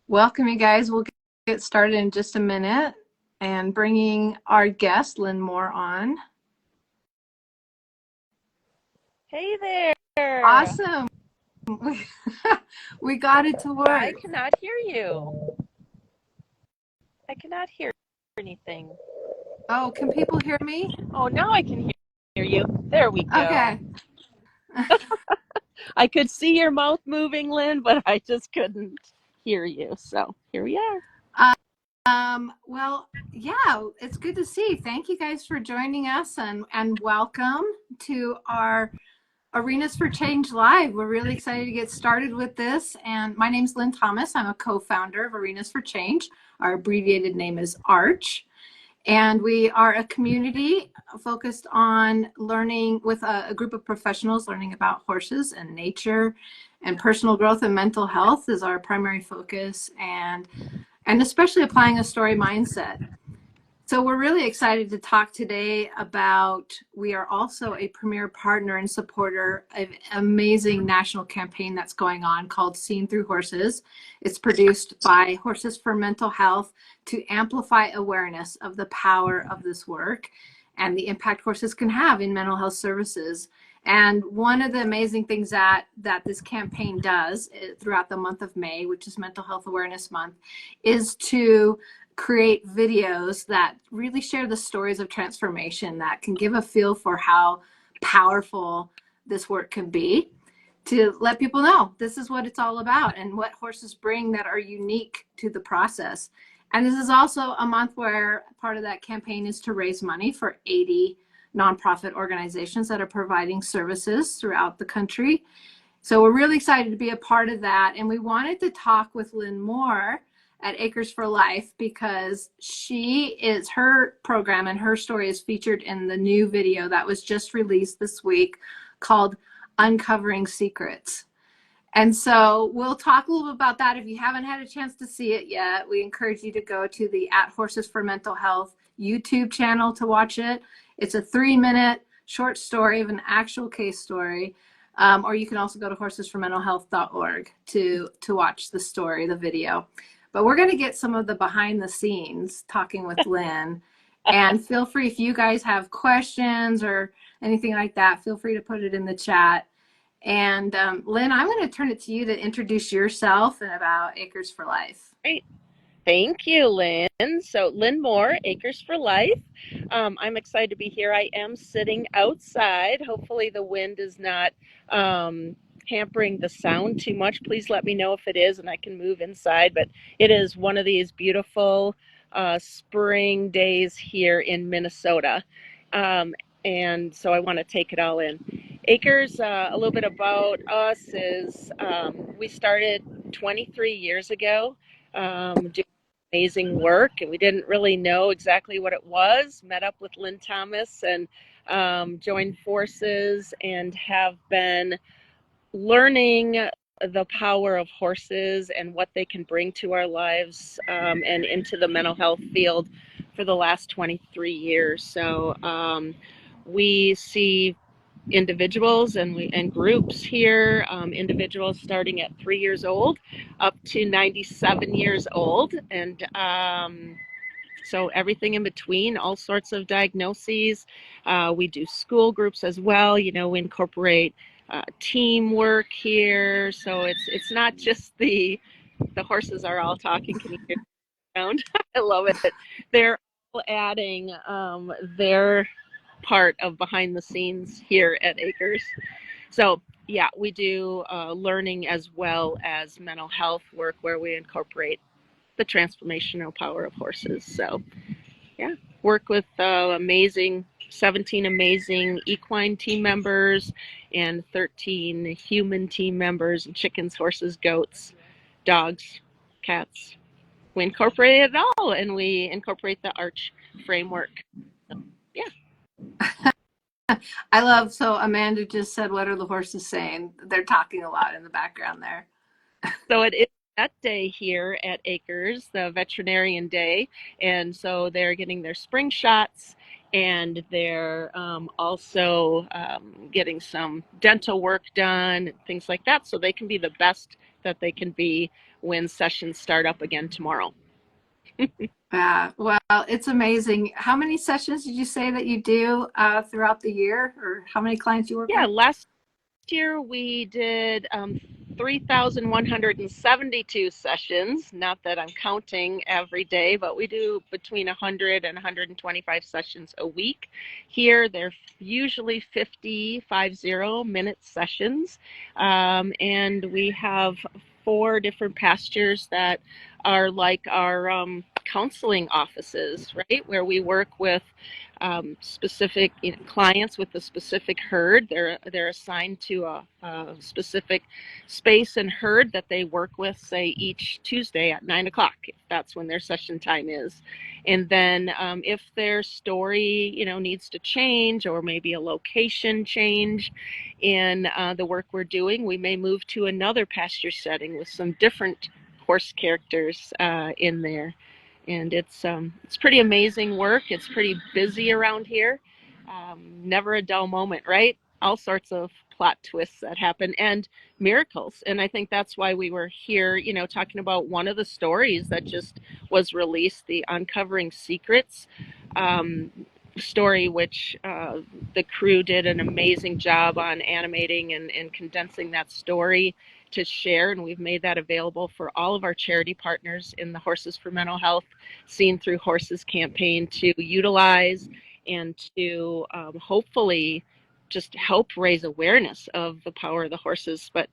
Welcome, you guys. We'll get started in just a minute and bringing our guest, Lynn Moore, on. Hey there. Awesome. We, we got it to I work. cannot hear you. I cannot hear anything. Oh, can people hear me? Oh, now I can hear you. There we go. Okay. I could see your mouth moving, Lynn, but I just couldn't hear you. So here we are. Well, yeah, it's good to see. Thank you guys for joining us and welcome to our Arenas for Change Live. We're really excited to get started with this. And my name's Lynn Thomas. I'm a co-founder of Arenas for Change. Our abbreviated name is ARCH. And we are a community focused on learning with a group of professionals, learning about horses and nature, and personal growth and mental health is our primary focus, and especially applying a story mindset. So we're really excited to talk today about, we are also a premier partner and supporter of an amazing national campaign that's going on called Seen Through Horses. It's produced by Horses for Mental Health to amplify awareness of the power of this work and the impact horses can have in mental health services. And one of the amazing things that this campaign does throughout the month of May, which is Mental Health Awareness Month, is to create videos that really share the stories of transformation that can give a feel for how powerful this work can be, to let people know this is what it's all about and what horses bring that are unique to the process. And this is also a month where part of that campaign is to raise money for 80 nonprofit organizations that are providing services throughout the country. So we're really excited to be a part of that. And we wanted to talk with Lynn Moore at Acres for Life because her program and her story is featured in the new video that was just released this week called Uncovering Secrets. And so we'll talk a little bit about that. If you haven't had a chance to see it yet, we encourage you to go to the At Horses for Mental Health YouTube channel to watch it. It's a 3-minute short story of an actual case story. Or you can also go to horsesformentalhealth.org to watch the story, the video. But we're going to get some of the behind the scenes talking with Lynn. And feel free, if you guys have questions or anything like that, feel free to put it in the chat. And Lynn, I'm going to turn it to you to introduce yourself and about Acres for Life. Great. Thank you, Lynn. So Lynn Moore, Acres for Life. I'm excited to be here. I am sitting outside. Hopefully the wind is not hampering the sound too much. Please let me know if it is and I can move inside. But it is one of these beautiful spring days here in Minnesota. And so I want to take it all in. Acres, a little bit about us is we started 23 years ago doing amazing work, and we didn't really know exactly what it was. Met up with Lynn Thomas and joined forces and have been learning the power of horses and what they can bring to our lives and into the mental health field for the last 23 years. So we see individuals and groups here, individuals starting at 3 years old up to 97 years old, and so everything in between, all sorts of diagnoses. We do school groups as well. You know, we incorporate teamwork here, so it's not just the horses are all talking. Can you hear the sound? I love it. They're all adding their part of behind the scenes here at Acres. So yeah, we do learning as well as mental health work where we incorporate the transformational power of horses. So yeah, work with 17 amazing equine team members and 13 human team members, and chickens, horses, goats, dogs, cats. We incorporate it all, and we incorporate the ARCH framework. So, yeah. I love, so Amanda just said, what are the horses saying? They're talking a lot in the background there. So it is that day here at Acres, the veterinarian day. And so they're getting their spring shots, and they're also getting some dental work done and things like that, so they can be the best that they can be when sessions start up again tomorrow. Yeah, well, it's amazing. How many sessions did you say that you do throughout the year, or how many clients you work Yeah, with? last year we did 3,172 sessions. Not that I'm counting every day, but we do between 100 and 125 sessions a week. Here, they're usually 50 minute sessions. And we have 4 different pastures that are like our counseling offices, right? Where we work with specific clients with a specific herd. They're assigned to a specific space and herd that they work with, say each Tuesday at 9 o'clock, if that's when their session time is. And then if their story, needs to change, or maybe a location change in the work we're doing, we may move to another pasture setting with some different horse characters in there. And it's pretty amazing work. It's pretty busy around here. Never a dull moment, right? All sorts of plot twists that happen and miracles. And I think that's why we were here, talking about one of the stories that just was released, the Uncovering Secrets um, story, which the crew did an amazing job on animating and condensing that story to share. And we've made that available for all of our charity partners in the Horses for Mental Health Seen Through Horses campaign to utilize and to hopefully just help raise awareness of the power of the horses. But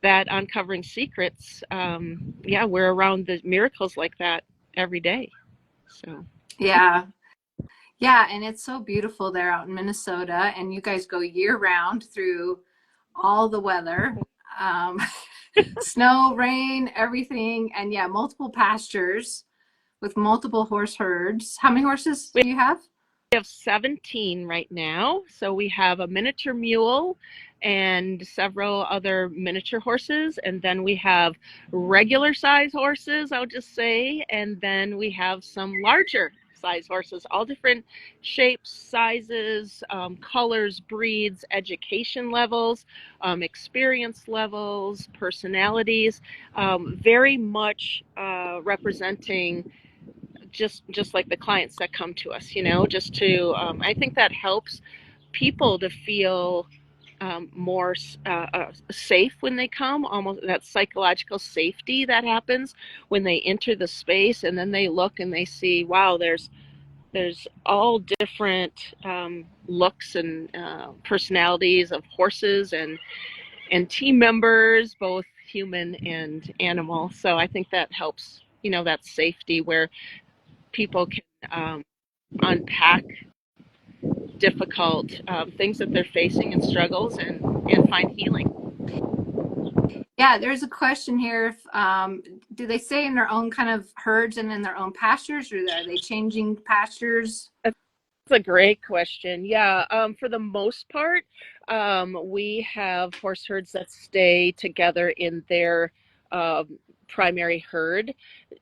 that Uncovering Secrets, yeah, we're around the miracles like that every day. So Yeah, yeah, and it's so beautiful there out in Minnesota, and you guys go year round through all the weather, um, snow, rain, everything, and yeah, multiple pastures with multiple horse herds. How many horses we do you have? have 17 right now. So we have a miniature mule and several other miniature horses. And then we have regular size horses, I'll just say. And then we have some larger size horses, all different shapes, sizes, colors, breeds, education levels, experience levels, personalities, very much representing just like the clients that come to us, just to I think that helps people to feel more safe when they come, almost that psychological safety that happens when they enter the space, and then they look and they see, wow, there's all different looks and personalities of horses and team members, both human and animal. So I think that helps, that safety where people can unpack difficult things that they're facing and struggles, and find healing. Yeah, there's a question here. If, do they stay in their own kind of herds and in their own pastures, or are they changing pastures? That's a great question. Yeah, for the most part, we have horse herds that stay together in their um, primary herd.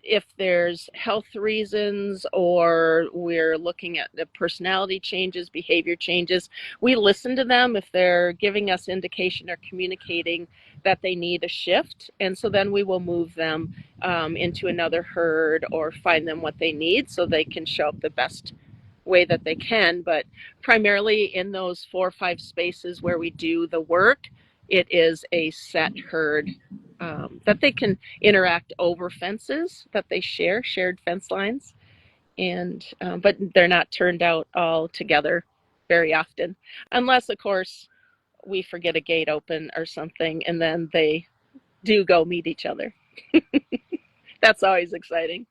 If there's health reasons, or we're looking at the personality changes, behavior changes, we listen to them if they're giving us indication or communicating that they need a shift. And so then we will move them into another herd, or find them what they need so they can show up the best way that they can. But primarily in those 4 or 5 spaces where we do the work, it is a set herd that they can interact over fences that they share, shared fence lines. And but they're not turned out all together very often, unless of course we forget a gate open or something, and then they do go meet each other. That's always exciting.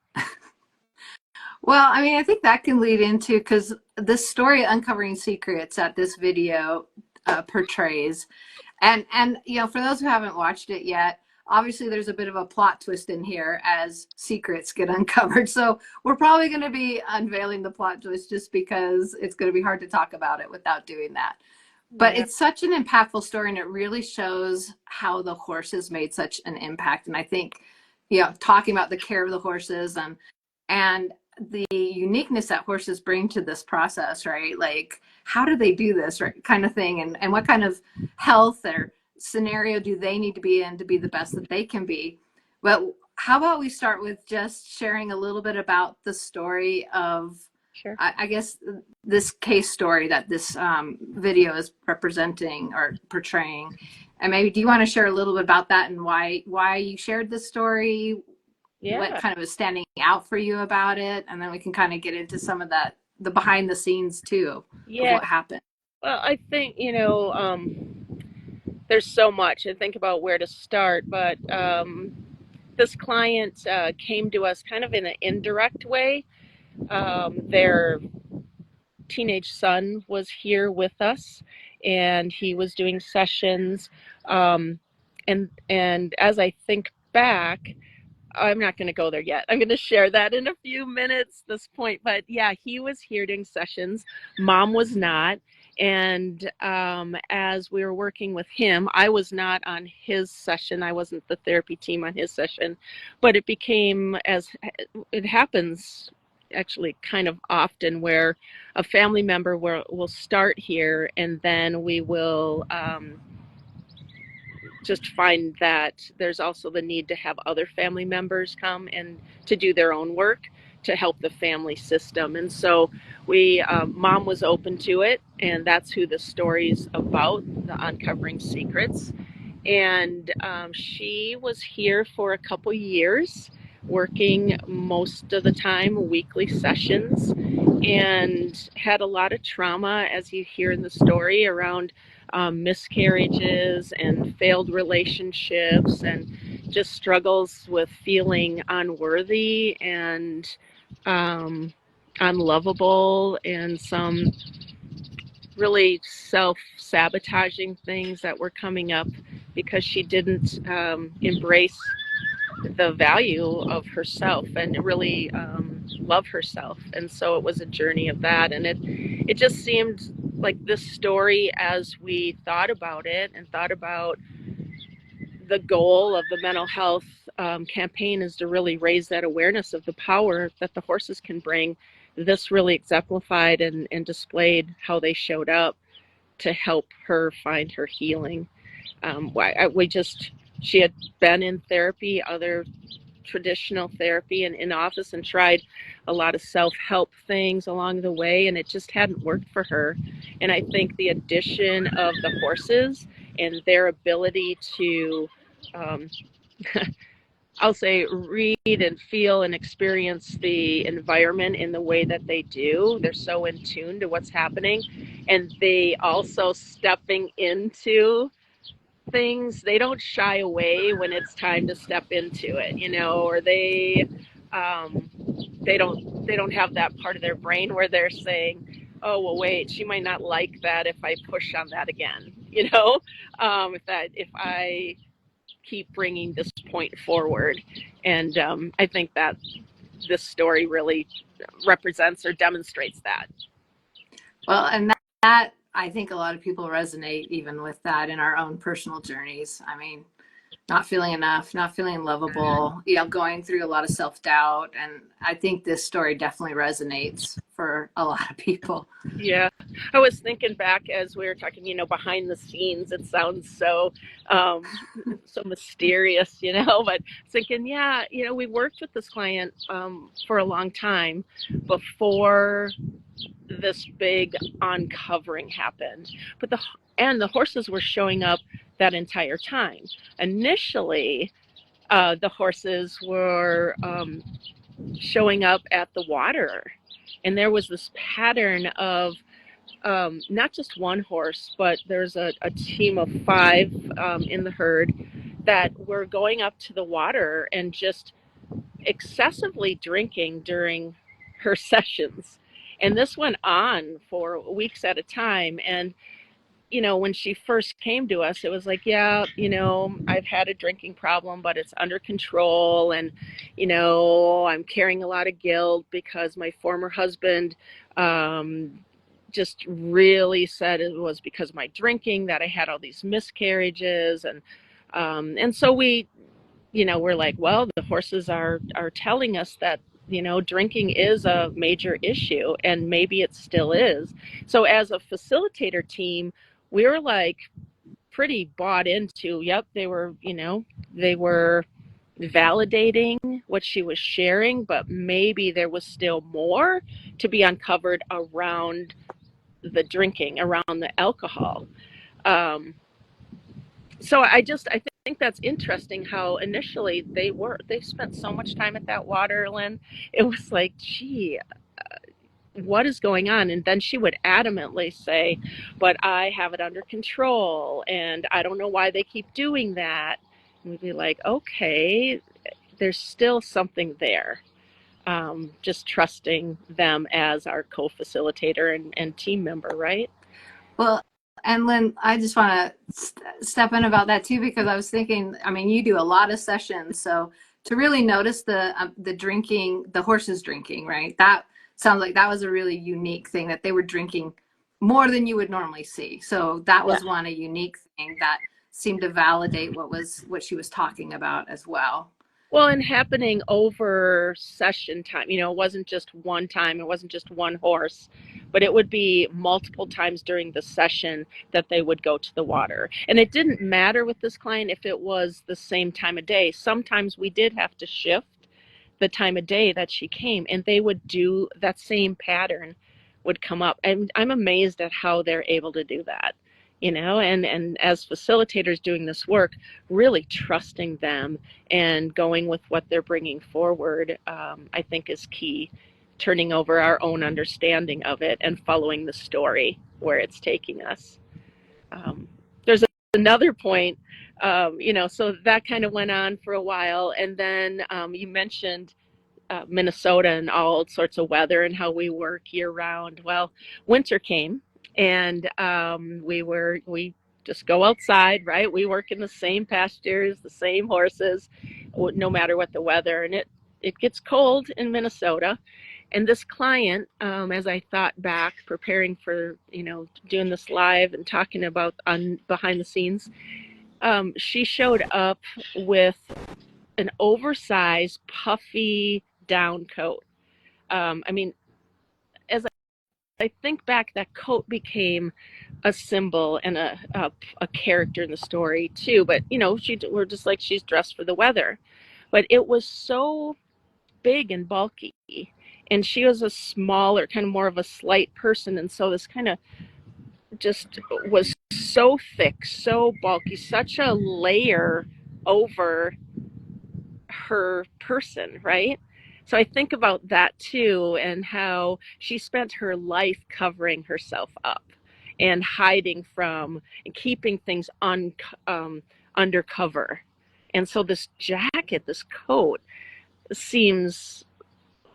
Well, I mean, I think that can lead into, because this story, Uncovering Secrets, that this video portrays, and for those who haven't watched it yet, obviously there's a bit of a plot twist in here as secrets get uncovered. So we're probably going to be unveiling the plot twist, just because it's going to be hard to talk about it without doing that. But Yeah. it's such an impactful story, and it really shows how the horses made such an impact. And I think, talking about the care of the horses, and the uniqueness that horses bring to this process, right? Like, how do they do this, right? Kind of thing. And what kind of health or scenario do they need to be in to be the best that they can be? But how about we start with just sharing a little bit about the story of, Sure. I guess, this case story that this video is representing or portraying. And maybe do you want to share a little bit about that and why you shared this story? What Yeah. kind of is standing out for you about it? And then we can kind of get into some of that, the behind the scenes too, of Yeah. what happened. Well, I think, there's so much to think about where to start, but this client came to us kind of in an indirect way. Their teenage son was here with us, and he was doing sessions. Um, and as I think back, I'm not going to go there yet. I'm going to share that in a few minutes, this point. But yeah, he was here doing sessions. Mom was not. And as we were working with him, I was not on his session. I wasn't the therapy team on his session. But it became, as it happens actually kind of often, where a family member will start here, and then we will just find that there's also the need to have other family members come and to do their own work to help the family system. And so mom was open to it, and that's who the story's about, the Uncovering Secrets. And she was here for a couple years, working most of the time weekly sessions, and had a lot of trauma, as you hear in the story, around miscarriages and failed relationships, and just struggles with feeling unworthy and um, unlovable, and some really self-sabotaging things that were coming up because she didn't embrace the value of herself and really love herself. And so it was a journey of that. And it just seemed like this story, as we thought about it and thought about the goal of the mental health campaign, is to really raise that awareness of the power that the horses can bring. This really exemplified and displayed how they showed up to help her find her healing. She had been in therapy, other traditional therapy, and in office, and tried a lot of self-help things along the way, and it just hadn't worked for her. And I think the addition of the horses and their ability to um, I'll say read and feel and experience the environment in the way that they do. They're so in tune to what's happening, and they also stepping into things. They don't shy away when it's time to step into it, or um, they don't have that part of their brain where they're saying, "Oh, well, wait, she might not like that if I push on that again." If I keep bringing this point forward. And I think that this story really represents or demonstrates that. Well, and that I think a lot of people resonate even with that in our own personal journeys. I mean, not feeling enough, not feeling lovable, going through a lot of self doubt. And I think this story definitely resonates for a lot of people. Yeah, I was thinking back as we were talking, behind the scenes. It sounds um, so mysterious, but thinking, yeah, we worked with this client for a long time before this big uncovering happened. And the horses were showing up that entire time. Initially, the horses were showing up at the water, and there was this pattern of not just one horse, but there's a team of 5 in the herd that were going up to the water and just excessively drinking during her sessions. And this went on for weeks at a time. And when she first came to us, it was like, yeah, I've had a drinking problem, but it's under control. And, I'm carrying a lot of guilt because my former husband just really said it was because of my drinking that I had all these miscarriages. And so we're like, well, the horses are telling us that drinking is a major issue, and maybe it still is. So as a facilitator team, we were like pretty bought into, yep, they were validating what she was sharing, but maybe there was still more to be uncovered around the drinking, around the alcohol. Um, so I think that's interesting how initially they spent so much time at that water, Lynn. It was like, gee, what is going on? And then she would adamantly say, but I have it under control and I don't know why they keep doing that. And we'd be like, okay, there's still something there. Just trusting them as our co-facilitator and team member, right? Well, and Lynn, I just want to step in about that too, because I was thinking, I mean, you do a lot of sessions, so to really notice the drinking, the horses drinking, right? That sounds like that was a really unique thing, that they were drinking more than you would normally see. So that Yeah. was one a unique thing that seemed to validate what she was talking about as well. Well, and happening over session time, it wasn't just one time, it wasn't just one horse, but it would be multiple times during the session that they would go to the water. And it didn't matter with this client if it was the same time of day. Sometimes we did have to shift the time of day that she came, and they would do that same pattern would come up. And I'm amazed at how they're able to do that, and as facilitators doing this work, really trusting them and going with what they're bringing forward, I think is key. Turning over our own understanding of it and following the story where it's taking us. There's another point, so that kind of went on for a while. And then you mentioned Minnesota and all sorts of weather and how we work year round. Well, winter came, and we just go outside, right? We work in the same pastures, the same horses, no matter what the weather, and it gets cold in Minnesota. And this client, as I thought back, preparing for doing this live and talking about on behind the scenes, she showed up with an oversized, puffy down coat. I mean, as I think back, that coat became a symbol and a character in the story too. But we're just like, she's dressed for the weather, but it was so big and bulky, and she was a smaller, kind of more of a slight person, and so this kind of just was so thick, so bulky, such a layer over her person, right? So I think about that too, and how she spent her life covering herself up and hiding from and keeping things undercover. And so this jacket, this coat, seems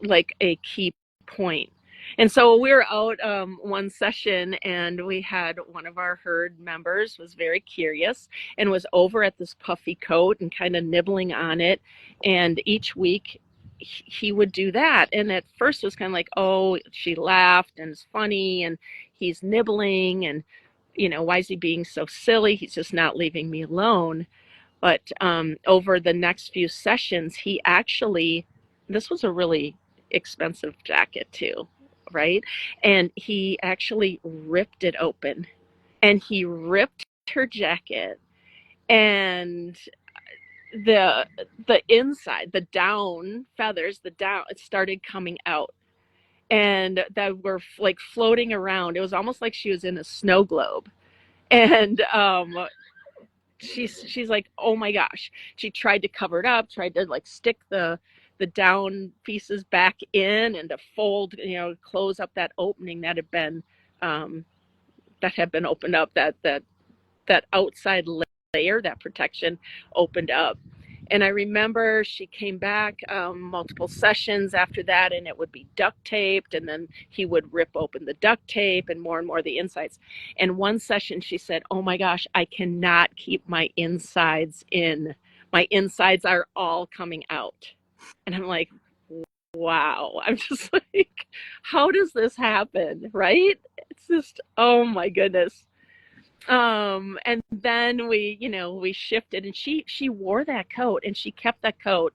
like a key point. And so we were out one session, and we had one of our herd members was very curious and was over at this puffy coat and kind of nibbling on it. And each week he would do that. And at first it was kind of like, oh, she laughed and it's funny and he's nibbling and, why is he being so silly? He's just not leaving me alone. But over the next few sessions, this was a really expensive jacket too, right? And he actually ripped it open, and he ripped her jacket, and the the inside, the down feathers, the down, it started coming out. And that were like floating around. It was almost like she was in a snow globe. And she's like, oh my gosh. She tried to cover it up, tried to like stick the down pieces back in and to fold, close up that opening um, that had been opened up, that outside layer, that protection opened up. And I remember she came back multiple sessions after that, and it would be duct taped, and then he would rip open the duct tape and more of the insides. And one session she said, oh my gosh, I cannot keep my insides in. My insides are all coming out. And I'm like, wow. I'm just like, how does this happen? Right? It's just, oh my goodness. And then we shifted, and she wore that coat, and she kept that coat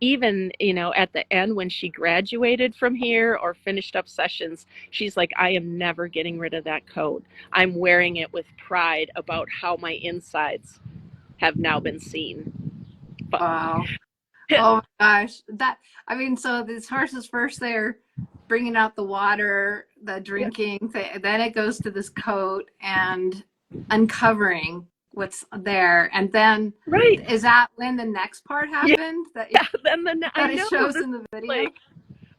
even, at the end when she graduated from here or finished up sessions. She's like, I am never getting rid of that coat. I'm wearing it with pride about how my insides have now been seen. But Wow. Oh my gosh. I mean, so these horses first they're bringing out the water, the Yeah, drinking, then it goes to this coat and uncovering what's there. And then right. is that when the next part Yeah, happened I that it know shows this in the video? like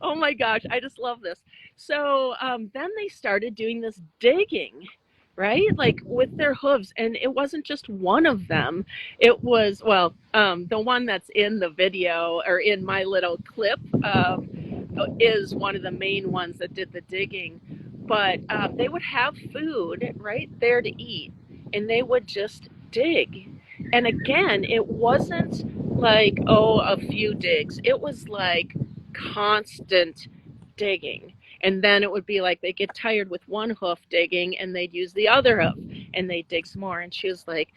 oh my gosh, I just love this. So then they started doing this digging, right? Like with their hooves. And it wasn't just one of them. It was, well, the one that's in the video or in my little clip is one of the main ones that did the digging. But they would have food right there to eat, and they would just dig. And again, it wasn't like, oh, a few digs. It was like constant digging. And then it would be like they get tired with one hoof digging and they'd use the other hoof and they'd dig some more. And she was like,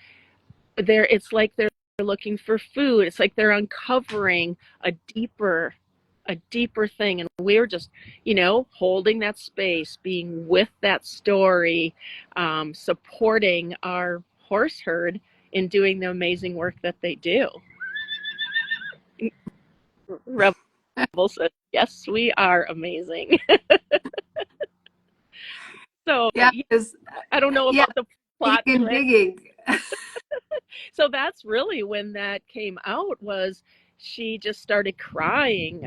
there, it's like they're looking for food. It's like they're uncovering a deeper a deeper thing. And we're just, holding that space, being with that story, supporting our horse herd in doing the amazing work that they do. Rebel says, yes, we are amazing. So Yeah, because I don't know yeah, about the digging plot and thread. digging. So that's really when that came out, was she just started crying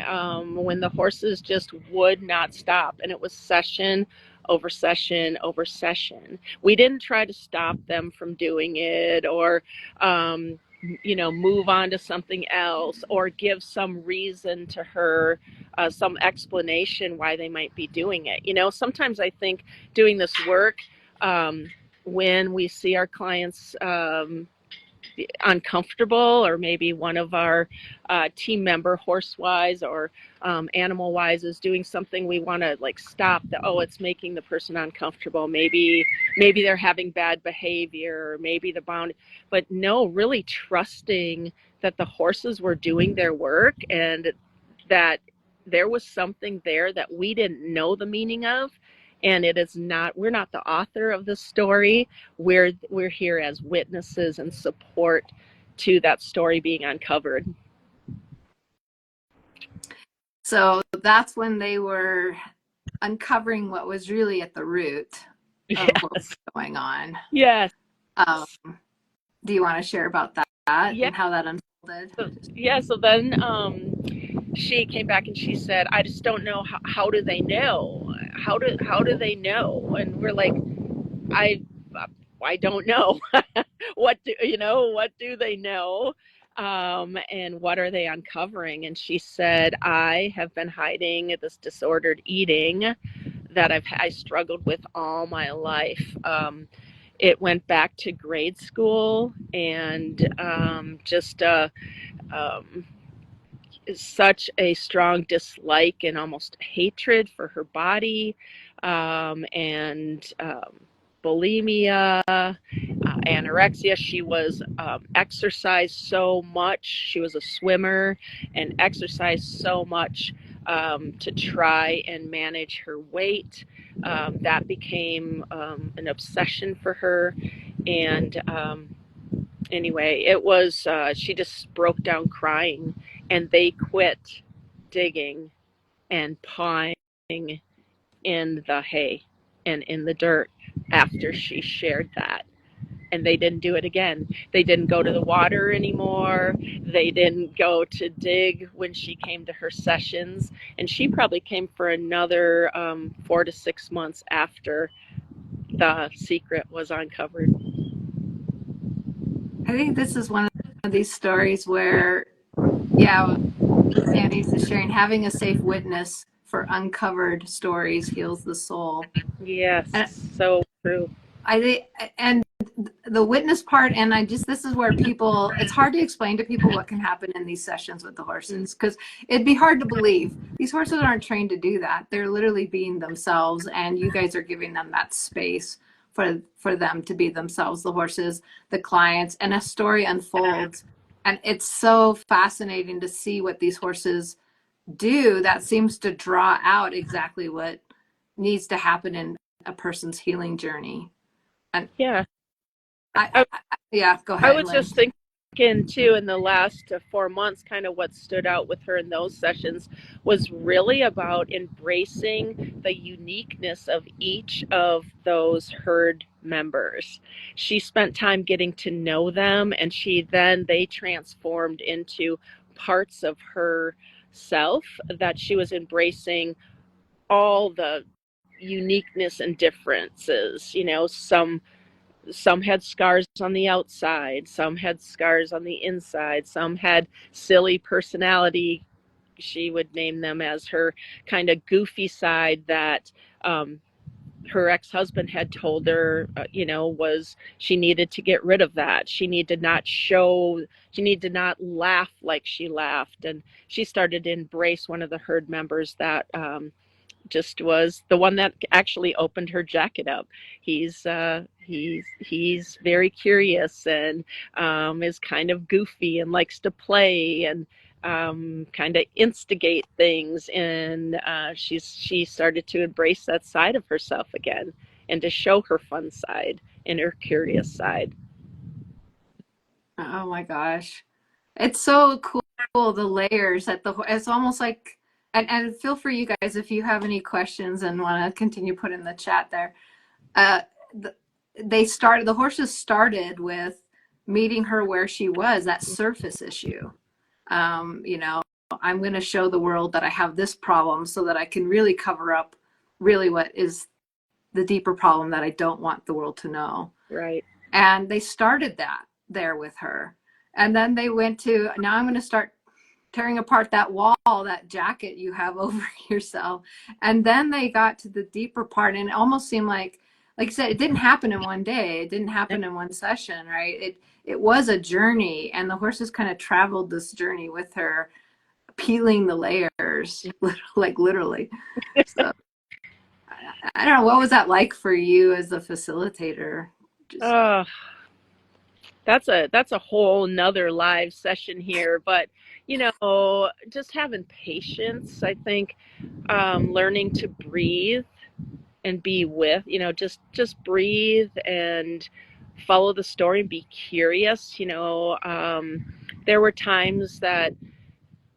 when the horses just would not stop, and it was session over session over session. We didn't try to stop them from doing it, or move on to something else, or give some reason to her, some explanation why they might be doing it. Sometimes I think doing this work, when we see our clients uncomfortable, or maybe one of our team member, horse wise or animal wise, is doing something, we want to like stop the, oh, it's making the person uncomfortable, maybe they're having bad behavior, or maybe the bound. But no, really trusting that the horses were doing their work, and that there was something there that we didn't know the meaning of. And it is not, we're not the author of the story. We're here as witnesses and support to that story being uncovered. So that's when they were uncovering what was really at the root of what was Yes. going on. Yes. Um, do you want to share about that Yeah. and how that unfolded? So then she came back and she said, I just don't know, how do they know? How do they know? And we're like, I I don't know. What do they know? And what are they uncovering? And she said, I have been hiding this disordered eating that I struggled with all my life. It went back to grade school, and just um, such a strong dislike and almost hatred for her body, and bulimia, anorexia. She was exercised so much. She was a swimmer and exercised so much to try and manage her weight. That became an obsession for her. And anyway, it was, she just broke down crying, and they quit digging and pawing in the hay and in the dirt after she shared that. And they didn't do it again. They didn't go to the water anymore. They didn't go to dig when she came to her sessions. And she probably came for another 4 to 6 months after the secret was uncovered. I think this is one of these stories where, yeah, Annie's is sharing, having a safe witness for uncovered stories heals the soul. Yes, And so true. I think, and the witness part, and this is where people, it's hard to explain to people what can happen in these sessions with the horses, because it'd be hard to believe. These horses aren't trained to do that. They're literally being themselves, and you guys are giving them that space for them to be themselves, the horses, the clients, and a story unfolds. And it's so fascinating to see what these horses do that seems to draw out exactly what needs to happen in a person's healing journey. And Yeah. I, I, yeah, go I ahead, was Lynn. just thinking into in the last 4 months, kind of what stood out with her in those sessions was really about embracing the uniqueness of each of those herd members. She spent time getting to know them, and they transformed into parts of herself that she was embracing all the uniqueness and differences. Some had scars on the outside, some had scars on the inside, some had silly personality. She would name them as her kind of goofy side that her ex-husband had told her, was she needed to get rid of that. She needed not laugh like she laughed. And she started to embrace one of the herd members that just was the one that actually opened her jacket up. He's very curious and is kind of goofy and likes to play and kind of instigate things. And she started to embrace that side of herself again and to show her fun side and her curious side. Oh my gosh. It's so cool, the layers it's almost like, and feel free, you guys, if you have any questions and want to continue put in the chat there. Uh, the, the horses started with meeting her where she was, that surface issue. You know, I'm going to show the world that I have this problem so that I can really cover up really what is the deeper problem that I don't want the world to know. Right. And they started that there with her. And then they went to, now I'm going to start tearing apart that wall, that jacket you have over yourself. And then they got to the deeper part, and it almost seemed like I said, it didn't happen in one day. It didn't happen in one session, right? It was a journey, and the horses kind of traveled this journey with her, peeling the layers, like literally. So I don't know, what was that like for you as a facilitator? Oh, that's a whole nother live session here. But just having patience, I think, learning to breathe and be with, just breathe and follow the story and be curious. There were times that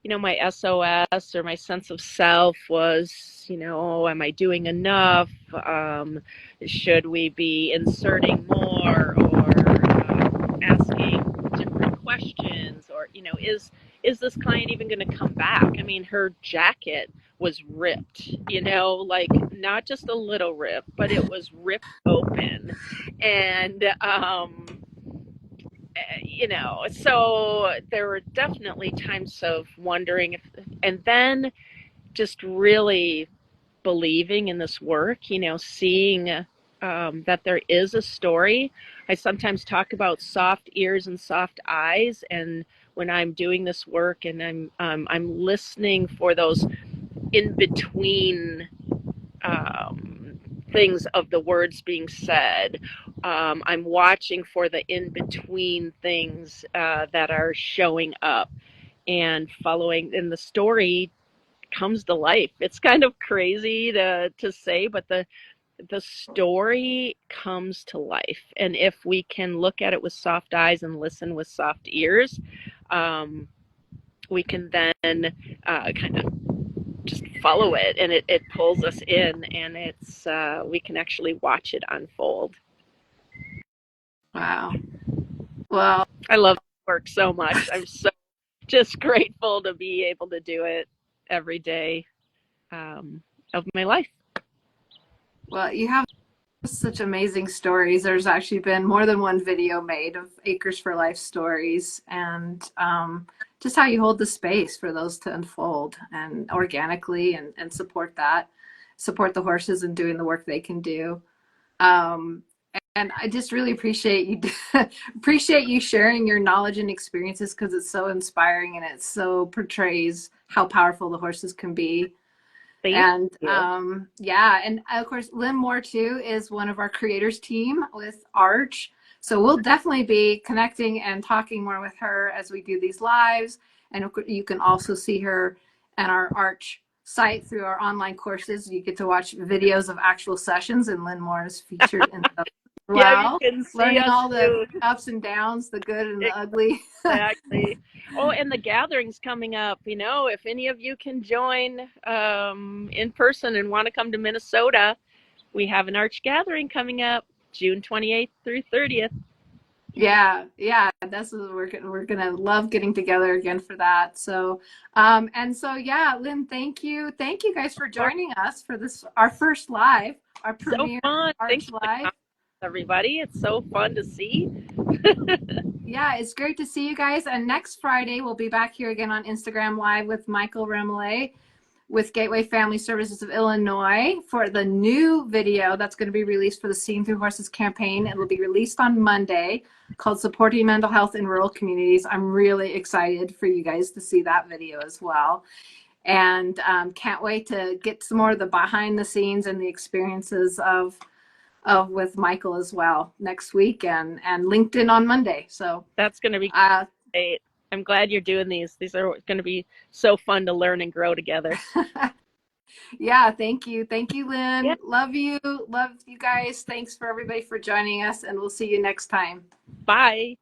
my SOS or my sense of self was, am I doing enough? Should we be inserting more, or asking different questions, or is this client even going to come back? I mean, her jacket was ripped, like not just a little rip, but it was ripped open. And so there were definitely times of wondering if, and then just really believing in this work, seeing that there is a story. I sometimes talk about soft ears and soft eyes, and when I'm doing this work and I'm listening for those in between things of the words being said. I'm watching for the in between things that are showing up and following, and the story comes to life. It's kind of crazy to say, but the story comes to life. And if we can look at it with soft eyes and listen with soft ears, we can then kind of just follow it, and it pulls us in, and it's we can actually watch it unfold. Wow. Well, I love work so much. I'm so just grateful to be able to do it every day of my life. well, you have such amazing stories. There's actually been more than one video made of Acres for Life stories, and just how you hold the space for those to unfold and organically, and support the horses and doing the work they can do. Um, and I just really appreciate you sharing your knowledge and experiences, because it's so inspiring and it so portrays how powerful the horses can be. Thank you. Yeah, and of course Lynn Moore too is one of our creators team with Arch, so we'll definitely be connecting and talking more with her as we do these lives. And you can also see her at our Arch site through our online courses. You get to watch videos of actual sessions, and Lynn Moore is featured in those. Yeah, you well, can see learning us all the too. ups and downs, the good and the ugly. Exactly. Oh, and the gathering's coming up. If any of you can join in person and want to come to Minnesota, we have an arch gathering coming up June 28th through 30th. Yeah, yeah, that's what we're gonna love getting together again for that. So, and so yeah, Lynn, thank you guys for joining us for this our first live, our So premiere fun. Thanks Arch for the Live. comments, everybody. It's so fun to see. Yeah, it's great to see you guys. And next Friday we'll be back here again on Instagram Live with Michael Remele with Gateway Family Services of Illinois for the new video that's going to be released for the Seeing Through Horses campaign. It will be released on Monday, called Supporting Mental Health in Rural Communities. I'm really excited for you guys to see that video as well. And can't wait to get some more of the behind the scenes and the experiences of with Michael as well next week, and LinkedIn on Monday. So That's going to be uh, great. I'm glad you're doing these. These are going to be so fun to learn and grow together. yeah, thank you, Yeah. Lynn. Love you guys. Thanks for everybody for joining us, and we'll see you next time. Bye.